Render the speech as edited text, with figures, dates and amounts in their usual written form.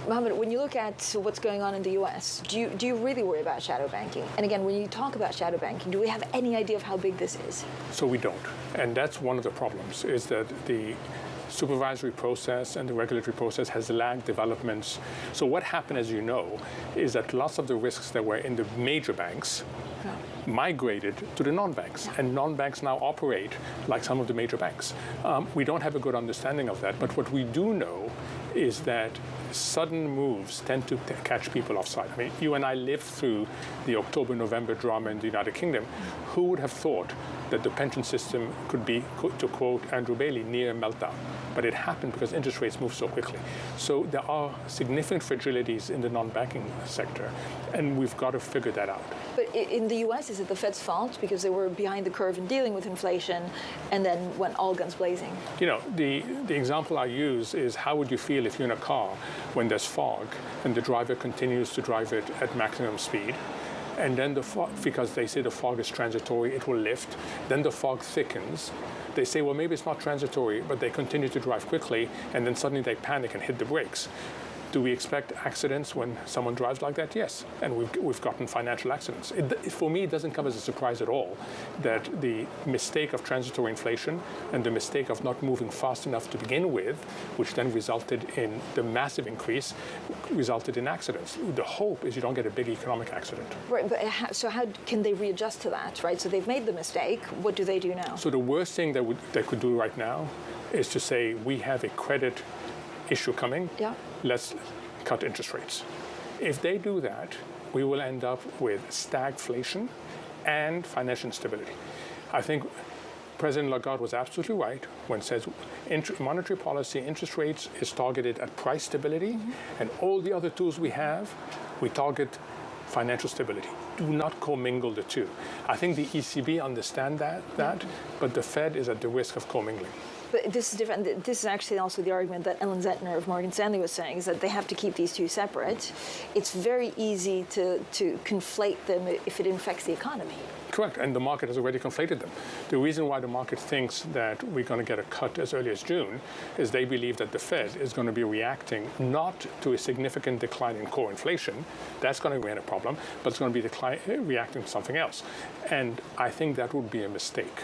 Mohamed, when you look at what's going on in the US, do you really worry about shadow banking? And again, when you talk about shadow banking, do we have any idea of how big this is? So we don't. And that's one of the problems, is that the supervisory process and the regulatory process has lagged developments. So what happened, as you know, is that lots of the risks that were in the major banks migrated to the non-banks, and non-banks now operate like some of the major banks. We don't have a good understanding of that, but what we do know is that sudden moves tend to catch people offside. I mean, you and I lived through the October-November drama in the United Kingdom. Who would have thought that the pension system could be, to quote Andrew Bailey, near meltdown? But it happened because interest rates moved so quickly. So there are significant fragilities in the non-banking sector, and we've got to figure that out. But in the US, is it the Fed's fault because they were behind the curve in dealing with inflation and then went all guns blazing? You know, the example I use is, how would you feel if you're in a car when there's fog and the driver continues to drive it at maximum speed? And then the fog, because they say the fog is transitory, it will lift. Then the fog thickens. They say, well, maybe it's not transitory, but they continue to drive quickly, and then suddenly they panic and hit the brakes. Do we expect accidents when someone drives like that? Yes, and we've gotten financial accidents. For me, it doesn't come as a surprise at all that the mistake of transitory inflation and the mistake of not moving fast enough to begin with, which then resulted in the massive increase, resulted in accidents. The hope is you don't get a big economic accident. Right, but so how can they readjust to that, right? So they've made the mistake. What do they do now? So the worst thing that they could do right now is to say, we have a credit issue coming, let's cut interest rates. If they do that, we will end up with stagflation and financial instability. I think President Lagarde was absolutely right when he says monetary policy, interest rates is targeted at price stability, and all the other tools we have, we target financial stability. Do not commingle the two. I think the ECB understand that, but the Fed is at the risk of commingling. But this is different. This is actually also the argument that Ellen Zentner of Morgan Stanley was saying, is that they have to keep these two separate. It's very easy to conflate them if it infects the economy. Correct, and the market has already conflated them. The reason why the market thinks that we're going to get a cut as early as June is they believe that the Fed is going to be reacting not to a significant decline in core inflation. That's going to be a problem, but it's going to be reacting to something else. And I think that would be a mistake.